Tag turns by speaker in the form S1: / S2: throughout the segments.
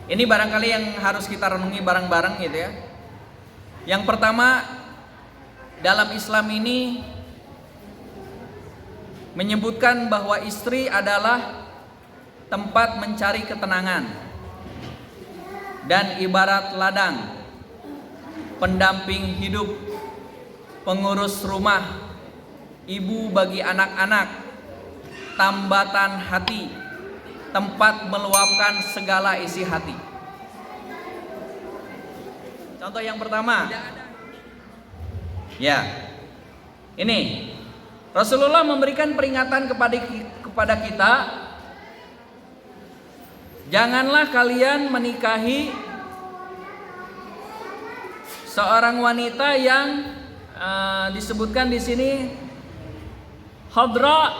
S1: Ini barangkali yang harus kita renungi bareng-bareng gitu ya. Yang pertama, dalam Islam ini menyebutkan bahwa istri adalah tempat mencari ketenangan dan ibarat ladang, pendamping hidup, pengurus rumah, ibu bagi anak-anak, tambatan hati, tempat meluapkan segala isi hati. Contoh yang pertama, ya, ini Rasulullah memberikan peringatan kepada kita, janganlah kalian menikahi seorang wanita yang disebutkan di sini Khadra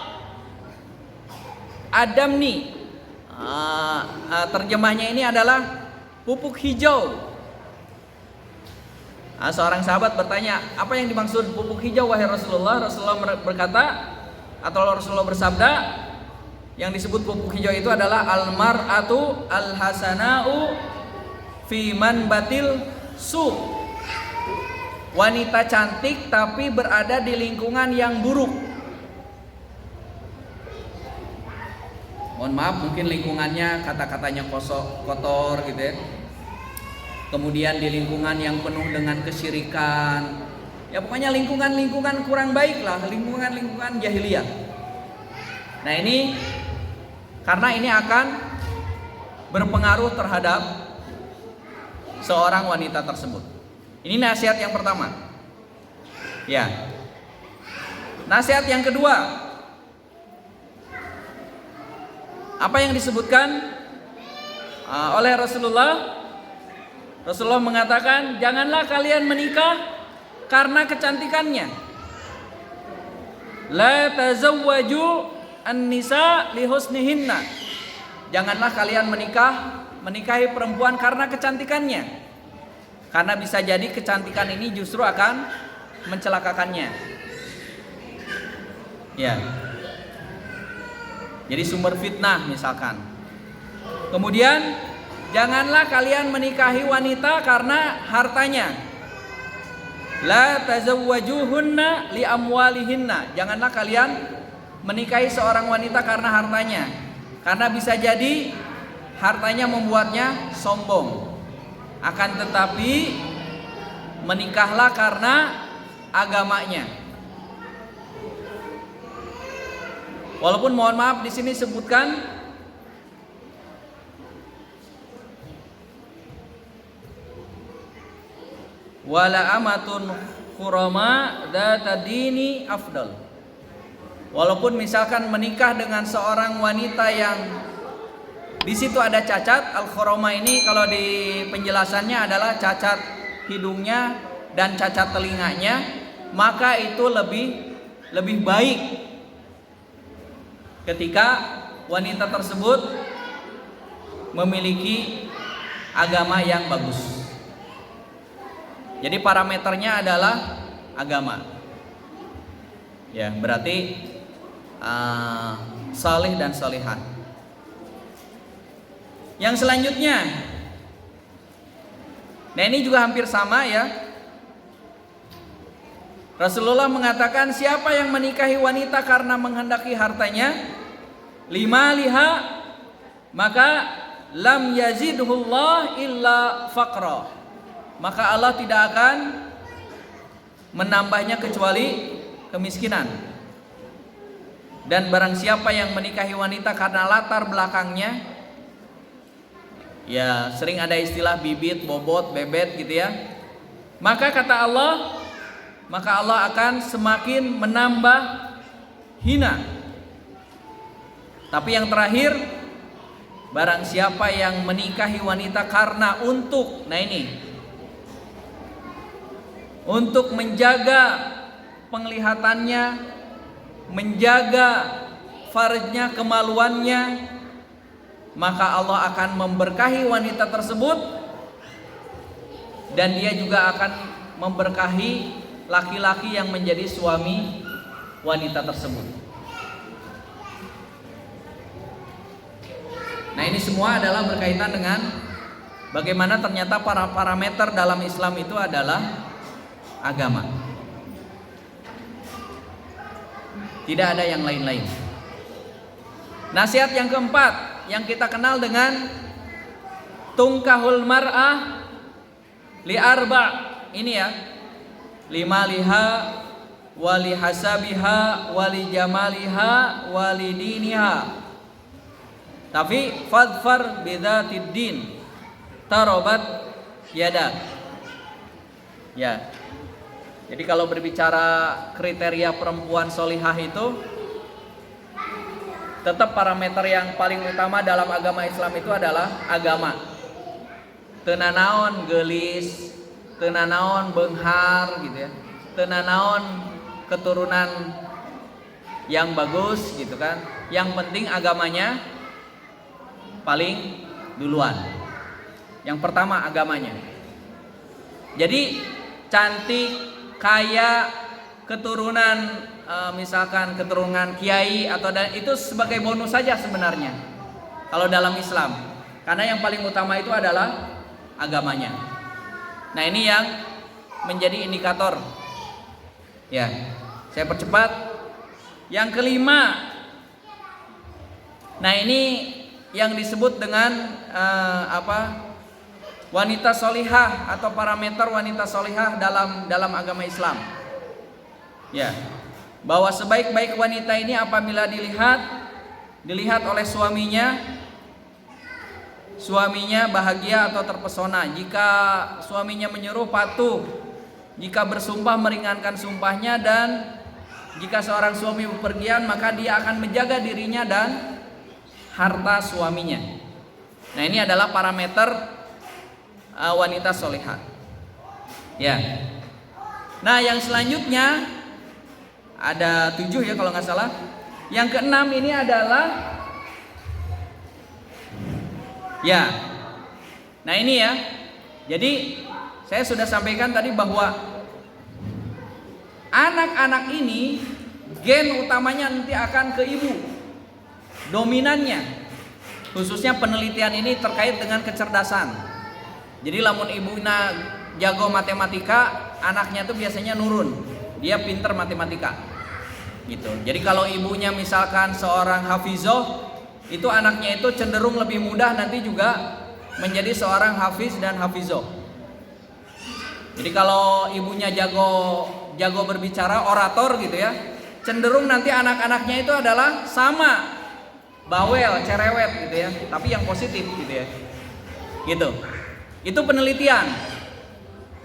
S1: Adamni. Terjemahnya ini adalah pupuk hijau. Seorang sahabat bertanya, apa yang dimaksud pupuk hijau wahai Rasulullah? Rasulullah berkata, atau Rasulullah bersabda, yang disebut pupuk hijau itu adalah almar'atu alhasana'u fi manbatil su. Wanita cantik tapi berada di lingkungan yang buruk. Mohon maaf, mungkin lingkungannya kata-katanya kotor gitu ya. Kemudian di lingkungan yang penuh dengan kesyirikan. Ya pokoknya lingkungan kurang baik lah, lingkungan jahiliyah. Nah ini karena ini akan berpengaruh terhadap seorang wanita tersebut. Ini nasihat yang pertama. Ya. Nasihat yang kedua. Apa yang disebutkan oleh Rasulullah? Rasulullah mengatakan, janganlah kalian menikah karena kecantikannya. La tazawwaju an-nisa li husnihinna. Janganlah kalian menikahi perempuan karena kecantikannya. Karena bisa jadi kecantikan ini justru akan mencelakakannya. Ya. Jadi sumber fitnah misalkan. Kemudian janganlah kalian menikahi wanita karena hartanya. La tazawwajuhunna li amwalihinna. Janganlah kalian menikahi seorang wanita karena hartanya. Karena bisa jadi hartanya membuatnya sombong. Akan tetapi menikahlah karena agamanya. Walaupun mohon maaf di sini sebutkan wala amatun khurama dzata dini afdal. Walaupun misalkan menikah dengan seorang wanita yang di situ ada cacat, al-khurama ini kalau di penjelasannya adalah cacat hidungnya dan cacat telinganya, maka itu lebih baik ketika wanita tersebut memiliki agama yang bagus. Jadi parameternya adalah agama. Ya, berarti salih dan salihah. Yang selanjutnya, nah ini juga hampir sama ya. Rasulullah mengatakan, siapa yang menikahi wanita karena menghendaki hartanya, lima liha, maka lam yazidhullah illa faqra. Maka Allah tidak akan menambahnya kecuali kemiskinan. Dan barang siapa yang menikahi wanita karena latar belakangnya, ya sering ada istilah bibit, bobot, bebet gitu ya, maka kata Allah, maka Allah akan semakin menambah hina. Tapi yang terakhir, barang siapa yang menikahi wanita karena untuk, nah ini, untuk menjaga penglihatannya, menjaga farjnya, kemaluannya, maka Allah akan memberkahi wanita tersebut, dan dia juga akan memberkahi laki-laki yang menjadi suami wanita tersebut. Nah ini semua adalah berkaitan dengan bagaimana ternyata para parameter dalam Islam itu adalah agama. Tidak ada yang lain-lain. Nasihat yang keempat yang kita kenal dengan tungkahul mar'ah li arba'. Ini ya. Limaliha wali hasabiha wali jamaliha wali diniha. Tapi fadfar bidzatid din tarobat yada. Ya. Jadi kalau berbicara kriteria perempuan solihah itu, tetap parameter yang paling utama dalam agama Islam itu adalah agama. Teu nanaon geulis, teu nanaon beunghar gitu ya. Teu nanaon keturunan yang bagus gitu kan. Yang penting agamanya paling duluan. Yang pertama agamanya. Jadi cantik, kaya, keturunan misalkan keturunan kiai atau itu sebagai bonus saja sebenarnya kalau dalam Islam, karena yang paling utama itu adalah agamanya. Nah ini yang menjadi indikator. Ya, saya percepat. Yang kelima, nah ini yang disebut dengan wanita solihah atau parameter wanita solihah dalam agama Islam. Ya, bahwa sebaik-baik wanita ini apabila dilihat oleh suaminya bahagia atau terpesona. Jika suaminya menyuruh patuh, jika bersumpah meringankan sumpahnya, dan jika seorang suami bepergian maka dia akan menjaga dirinya dan harta suaminya. Nah ini adalah parameter wanita solihah. Ya. Nah yang selanjutnya ada 7 ya kalau nggak salah. Yang keenam ini adalah ya. Nah ini ya. Jadi saya sudah sampaikan tadi bahwa anak-anak ini gen utamanya nanti akan ke ibu. Dominannya. Khususnya penelitian ini terkait dengan kecerdasan. Jadi lamun ibunya jago matematika, anaknya tuh biasanya nurun. Dia pinter matematika. Gitu. Jadi kalau ibunya misalkan seorang hafizoh, itu anaknya itu cenderung lebih mudah nanti juga menjadi seorang hafiz dan hafizoh. Jadi kalau ibunya jago berbicara, orator gitu ya, cenderung nanti anak-anaknya itu adalah sama bawel, cerewet gitu ya, tapi yang positif gitu ya. Gitu. Itu penelitian.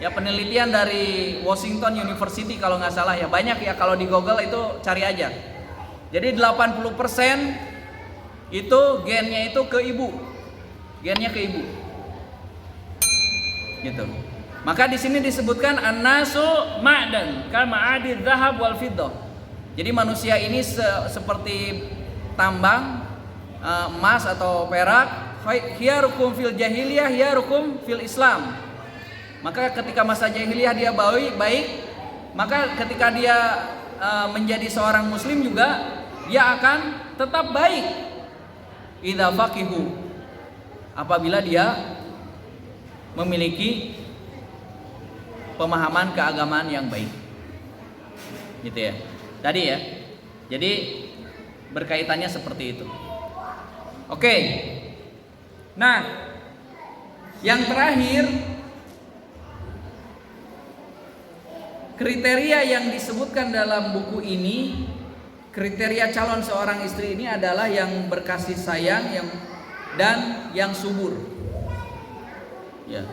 S1: Ya penelitian dari Washington University kalau nggak salah ya. Banyak ya kalau di Google itu cari aja. Jadi 80% itu gennya itu ke ibu. Gennya ke ibu. Gitu. Maka di sini disebutkan an-nasu ma'dan kama'adid dzahab wal fiddah. Jadi manusia ini seperti tambang emas atau perak. Khiyarukum fil jahiliyah, khiyarukum fil Islam. Maka ketika masa jahiliyah dia baik, maka ketika dia menjadi seorang muslim juga dia akan tetap baik. Idza faqihu, apabila dia memiliki pemahaman keagamaan yang baik. Gitu ya. Tadi ya. Jadi berkaitannya seperti itu. Oke. Nah, yang terakhir, kriteria yang disebutkan dalam buku ini, kriteria calon seorang istri ini adalah yang berkasih sayang dan yang subur. Ya.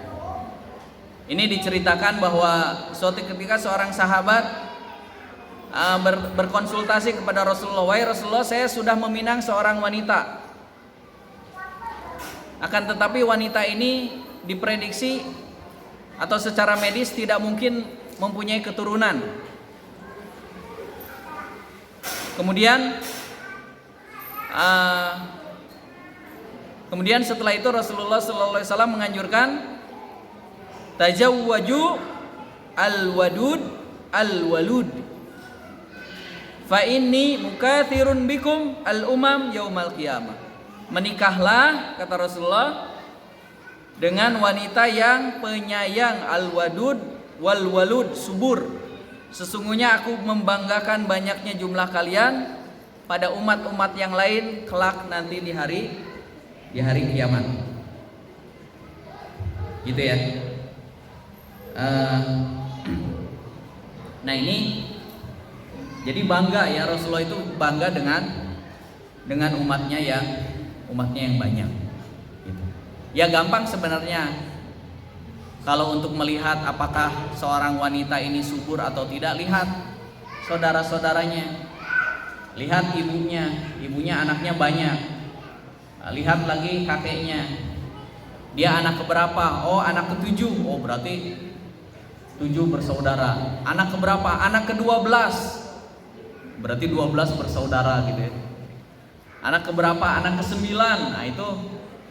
S1: Ini diceritakan bahwa suatu ketika seorang sahabat berkonsultasi kepada Rasulullah, "Wahai Rasulullah, saya sudah meminang seorang wanita. Akan tetapi wanita ini diprediksi atau secara medis tidak mungkin mempunyai keturunan." Kemudian setelah itu Rasulullah SAW menganjurkan tajawwaju al-wadud al-walud fa inni mukathirun bikum al-umam yaumal qiyamah. Menikahlah, kata Rasulullah, dengan wanita yang penyayang, al-wadud wal walud, subur. Sesungguhnya aku membanggakan banyaknya jumlah kalian pada umat-umat yang lain kelak nanti di hari kiamat. Gitu ya. Nah ini jadi bangga ya, Rasulullah itu bangga dengan umatnya yang banyak. Gitu. Ya gampang sebenarnya kalau untuk melihat apakah seorang wanita ini subur atau tidak, lihat saudara-saudaranya, lihat ibunya anaknya banyak, lihat lagi kakeknya, dia anak keberapa? Oh anak ke-7, oh berarti 7 bersaudara. Anak keberapa? Anak ke-12, berarti 12 bersaudara gitu ya. Anak keberapa? Anak ke-9, nah itu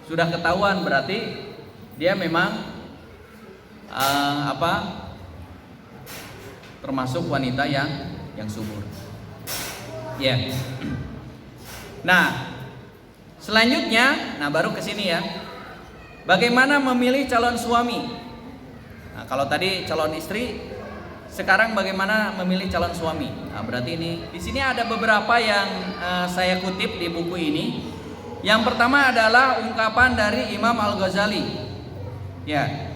S1: sudah ketahuan berarti dia memang termasuk wanita yang subur. Ya. Yeah. Nah, selanjutnya, baru ke sini ya. Bagaimana memilih calon suami? Nah, kalau tadi calon istri, sekarang bagaimana memilih calon suami? Nah, berarti di sini ada beberapa yang saya kutip di buku ini. Yang pertama adalah ungkapan dari Imam Al-Ghazali. Ya.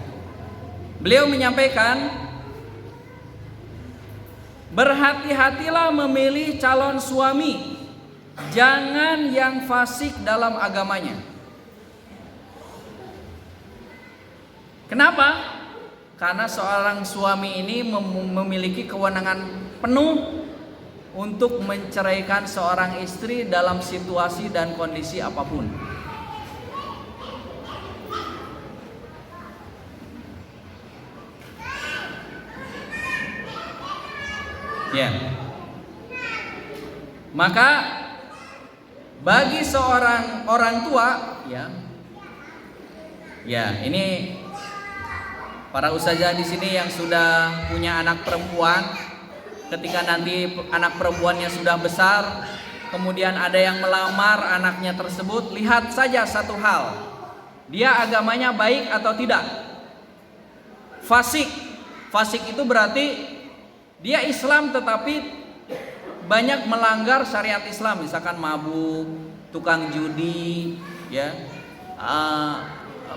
S1: Beliau menyampaikan, berhati-hatilah memilih calon suami, jangan yang fasik dalam agamanya. Kenapa? Karena seorang suami ini memiliki kewenangan penuh untuk menceraikan seorang istri dalam situasi dan kondisi apapun. Ya. Maka bagi seorang orang tua, ya ini para ustazah di sini yang sudah punya anak perempuan, ketika nanti anak perempuannya sudah besar, kemudian ada yang melamar anaknya tersebut, lihat saja satu hal, dia agamanya baik atau tidak. Fasik itu berarti dia Islam tetapi banyak melanggar syariat Islam, misalkan mabuk, tukang judi, ya,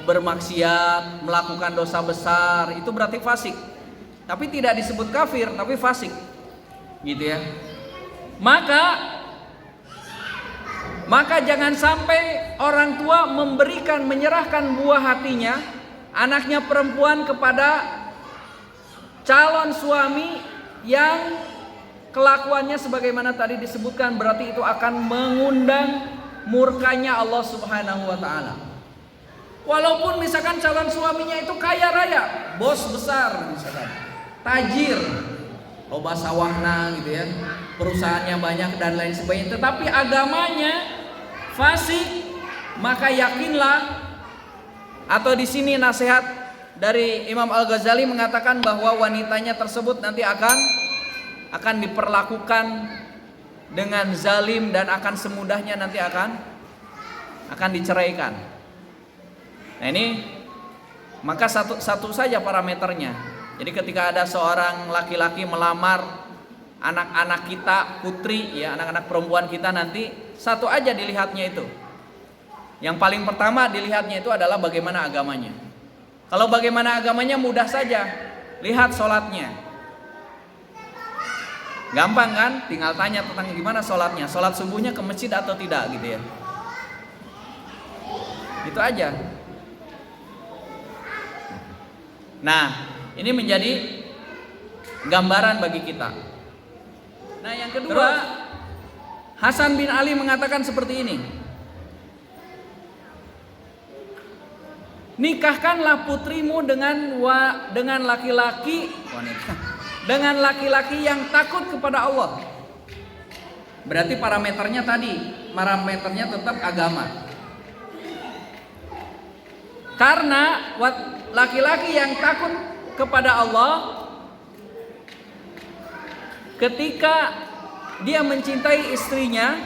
S1: bermaksiat, melakukan dosa besar, itu berarti fasik. Tapi tidak disebut kafir, tapi fasik, gitu ya. Maka jangan sampai orang tua menyerahkan buah hatinya, anaknya perempuan, kepada calon suami yang kelakuannya sebagaimana tadi disebutkan, berarti itu akan mengundang murkanya Allah Subhanahu wa taala. Walaupun misalkan calon suaminya itu kaya raya, bos besar misalkan, tajir, loba sawahna gitu ya, perusahaannya banyak dan lain sebagainya, tetapi agamanya fasik, maka yakinlah, atau di sini nasihat dari Imam Al-Ghazali mengatakan bahwa wanitanya tersebut nanti akan diperlakukan dengan zalim dan akan semudahnya nanti akan diceraikan. Nah ini maka satu saja parameternya. Jadi ketika ada seorang laki-laki melamar anak-anak kita, putri ya, anak-anak perempuan kita, nanti satu aja dilihatnya itu. Yang paling pertama dilihatnya itu adalah bagaimana agamanya. Kalau bagaimana agamanya mudah saja, lihat sholatnya. Gampang kan? Tinggal tanya tentang gimana sholatnya, sholat subuhnya ke masjid atau tidak gitu ya. Itu aja. Nah, ini menjadi gambaran bagi kita. Nah, yang kedua, Hasan bin Ali mengatakan seperti ini. Nikahkanlah putrimu dengan laki-laki yang takut kepada Allah. Berarti parameternya tetap agama. Karena laki-laki yang takut kepada Allah, ketika dia mencintai istrinya,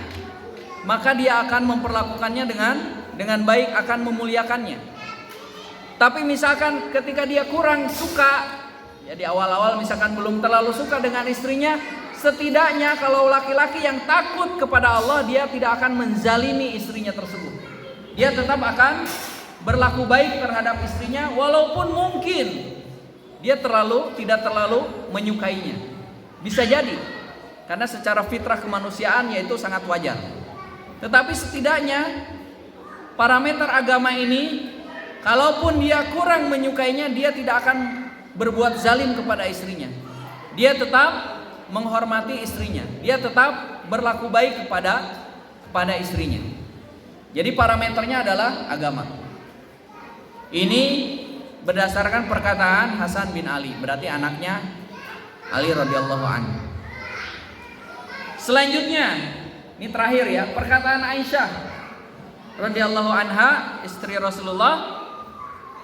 S1: maka dia akan memperlakukannya dengan baik, akan memuliakannya. Tapi misalkan ketika dia kurang suka, ya di awal-awal misalkan belum terlalu suka dengan istrinya, setidaknya kalau laki-laki yang takut kepada Allah, dia tidak akan menzalimi istrinya tersebut. Dia tetap akan berlaku baik terhadap istrinya, walaupun mungkin dia tidak terlalu menyukainya. Bisa jadi, karena secara fitrah kemanusiaan yaitu sangat wajar. Tetapi setidaknya parameter agama ini, kalaupun dia kurang menyukainya, dia tidak akan berbuat zalim kepada istrinya. Dia tetap menghormati istrinya. Dia tetap berlaku baik kepada istrinya. Jadi parameternya adalah agama. Ini berdasarkan perkataan Hasan bin Ali, berarti anaknya Ali radhiyallahu anhu. Selanjutnya, ini terakhir ya, perkataan Aisyah radhiyallahu anha, istri Rasulullah.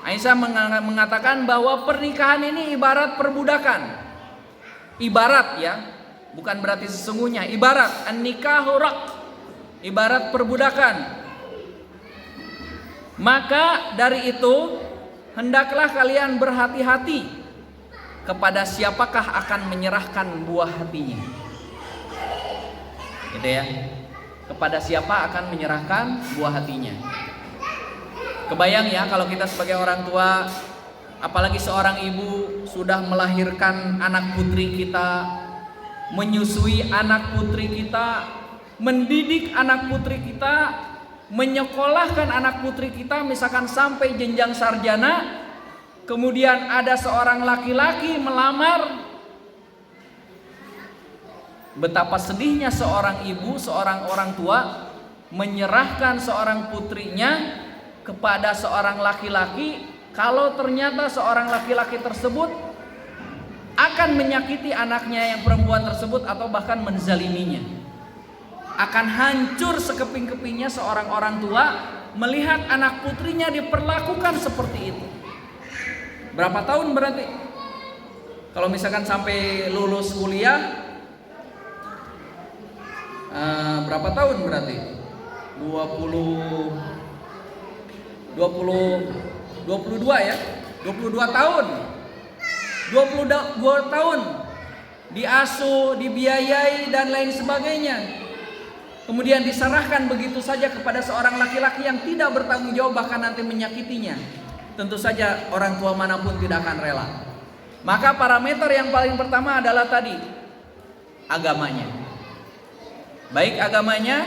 S1: Aisyah mengatakan bahwa pernikahan ini ibarat perbudakan. Ibarat ya, bukan berarti sesungguhnya. Ibarat an-nikahu raq, ibarat perbudakan. Maka dari itu hendaklah kalian berhati-hati kepada siapakah akan menyerahkan buah hatinya. Gitu ya. Kepada siapa akan menyerahkan buah hatinya. Kebayang ya kalau kita sebagai orang tua, apalagi seorang ibu sudah melahirkan anak putri kita, menyusui anak putri kita, mendidik anak putri kita, menyekolahkan anak putri kita misalkan sampai jenjang sarjana, kemudian ada seorang laki-laki melamar. Betapa sedihnya seorang ibu, seorang orang tua menyerahkan seorang putrinya kepada seorang laki-laki, kalau ternyata seorang laki-laki tersebut akan menyakiti anaknya yang perempuan tersebut atau bahkan menzaliminya. Akan hancur sekeping-kepingnya seorang orang tua melihat anak putrinya diperlakukan seperti itu. Berapa tahun berarti? Kalau misalkan sampai lulus kuliah, berapa tahun berarti? 22 ya? 22 tahun. 22 tahun diasuh, dibiayai dan lain sebagainya. Kemudian diserahkan begitu saja kepada seorang laki-laki yang tidak bertanggung jawab, bahkan nanti menyakitinya. Tentu saja orang tua manapun tidak akan rela. Maka parameter yang paling pertama adalah tadi, agamanya. Baik agamanya,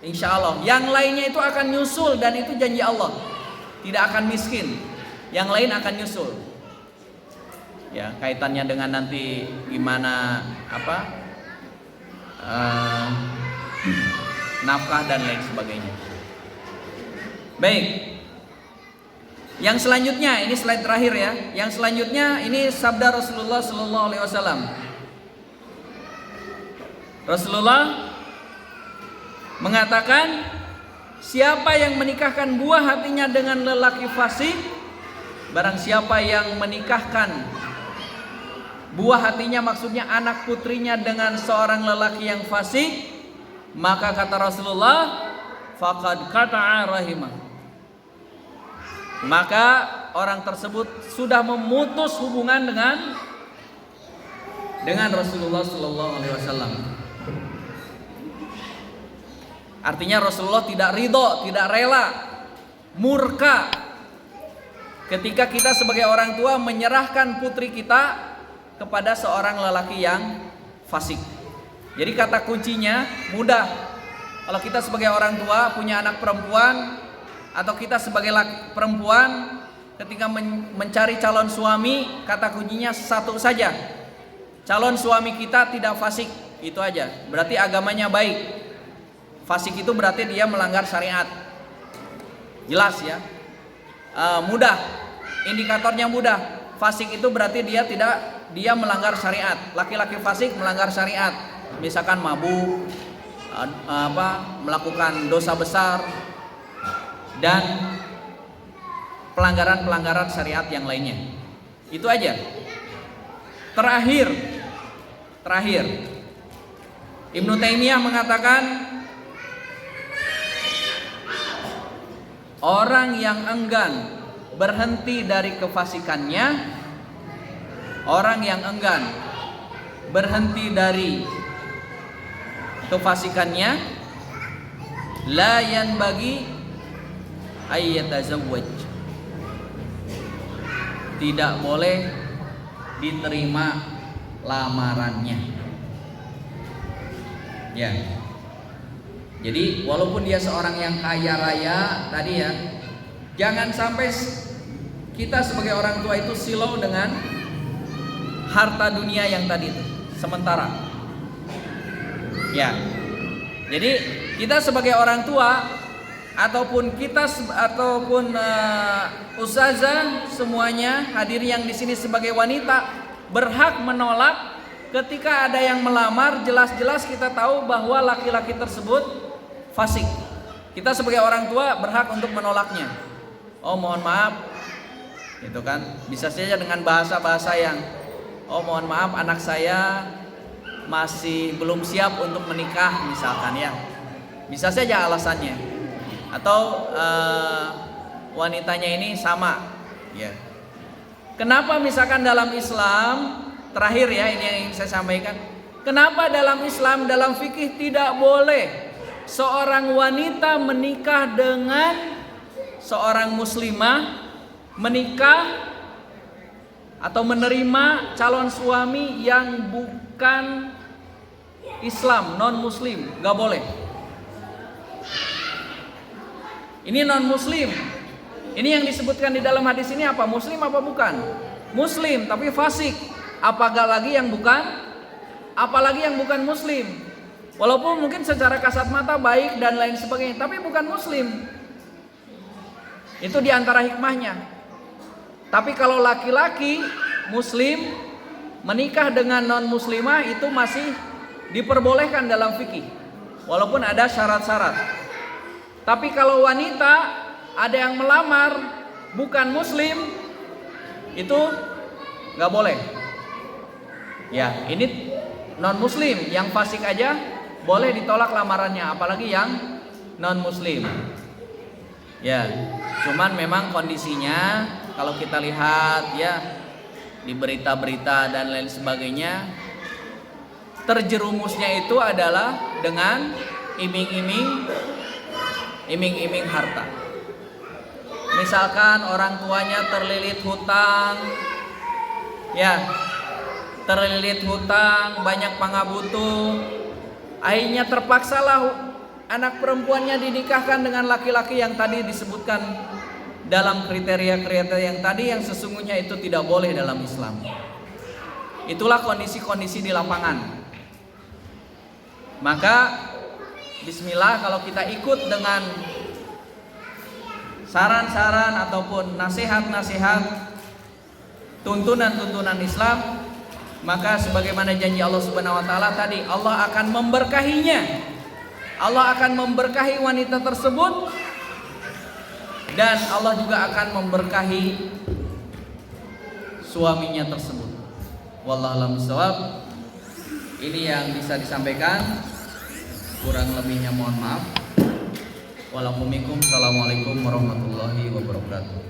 S1: insya Allah. Yang lainnya itu akan nyusul, dan itu janji Allah. Tidak akan miskin, yang lain akan nyusul. Ya, kaitannya dengan nanti gimana nafkah dan lain sebagainya. Baik. Yang selanjutnya, ini slide terakhir ya. Yang selanjutnya ini sabda Rasulullah sallallahu alaihi wasallam. Rasulullah mengatakan, siapa yang menikahkan buah hatinya dengan lelaki fasik, barang siapa yang menikahkan buah hatinya, maksudnya anak putrinya, dengan seorang lelaki yang fasik, maka kata Rasulullah, faqad qata'a rahimah, maka orang tersebut sudah memutus hubungan dengan Rasulullah sallallahu alaihi wasallam. Artinya Rasulullah tidak ridho, tidak rela, murka ketika kita sebagai orang tua menyerahkan putri kita kepada seorang lelaki yang fasik. Jadi kata kuncinya mudah. Kalau kita sebagai orang tua punya anak perempuan, atau kita sebagai perempuan ketika mencari calon suami, kata kuncinya satu saja, calon suami kita tidak fasik. Itu aja, berarti agamanya baik. Fasik itu berarti dia melanggar syariat. Jelas ya, mudah, indikatornya mudah. Fasik itu berarti dia melanggar syariat. Laki-laki fasik melanggar syariat, misalkan mabuk, melakukan dosa besar, dan pelanggaran-pelanggaran syariat yang lainnya. Itu aja. Terakhir Ibnu Taimiyah mengatakan, orang yang enggan berhenti dari kefasikannya, orang yang enggan berhenti dari kefasikannya, la yanbaghi ayyatazawwaj, tidak boleh diterima lamarannya. Ya. Jadi walaupun dia seorang yang kaya raya tadi ya, jangan sampai kita sebagai orang tua itu silau dengan harta dunia yang tadi itu sementara. Ya. Jadi kita sebagai orang tua ataupun ustazah semuanya hadir yang di sini sebagai wanita berhak menolak ketika ada yang melamar, jelas-jelas kita tahu bahwa laki-laki tersebut fasik. Kita sebagai orang tua berhak untuk menolaknya. Oh mohon maaf, gitu kan? Bisa saja dengan bahasa-bahasa yang, oh mohon maaf anak saya masih belum siap untuk menikah misalkan ya. Bisa saja alasannya. Atau wanitanya ini sama, ya. Kenapa misalkan dalam Islam, terakhir ya ini yang ingin saya sampaikan, kenapa dalam Islam, dalam fikih tidak boleh seorang wanita menikah dengan seorang muslimah, menikah atau menerima calon suami yang bukan Islam, non muslim, nggak boleh. Ini non muslim. Ini yang disebutkan di dalam hadis ini apa? Muslim apa bukan? Muslim tapi fasik. Apalagi yang bukan muslim. Walaupun mungkin secara kasat mata baik dan lain sebagainya, tapi bukan muslim. Itu diantara hikmahnya. Tapi kalau laki-laki muslim menikah dengan non muslimah itu masih diperbolehkan dalam fikih, walaupun ada syarat-syarat. Tapi kalau wanita ada yang melamar bukan muslim, itu nggak boleh. Ya, ini non muslim yang fasik aja boleh ditolak lamarannya, apalagi yang non muslim. Ya, cuman memang kondisinya kalau kita lihat ya di berita-berita dan lain sebagainya, terjerumusnya itu adalah dengan iming-iming harta. Misalkan orang tuanya terlilit hutang, ya, banyak pangabutuh, akhirnya terpaksalah anak perempuannya dinikahkan dengan laki-laki yang tadi disebutkan dalam kriteria-kriteria yang tadi, yang sesungguhnya itu tidak boleh dalam Islam. Itulah kondisi-kondisi di lapangan. Maka bismillah kalau kita ikut dengan saran-saran ataupun nasihat-nasihat tuntunan-tuntunan Islam, maka sebagaimana janji Allah Subhanahu wa taala tadi, Allah akan memberkahinya. Allah akan memberkahi wanita tersebut dan Allah juga akan memberkahi suaminya tersebut. Wallahu a'lam bishawab. Ini yang bisa disampaikan. Kurang lebihnya mohon maaf. Assalamualaikum warahmatullahi wabarakatuh.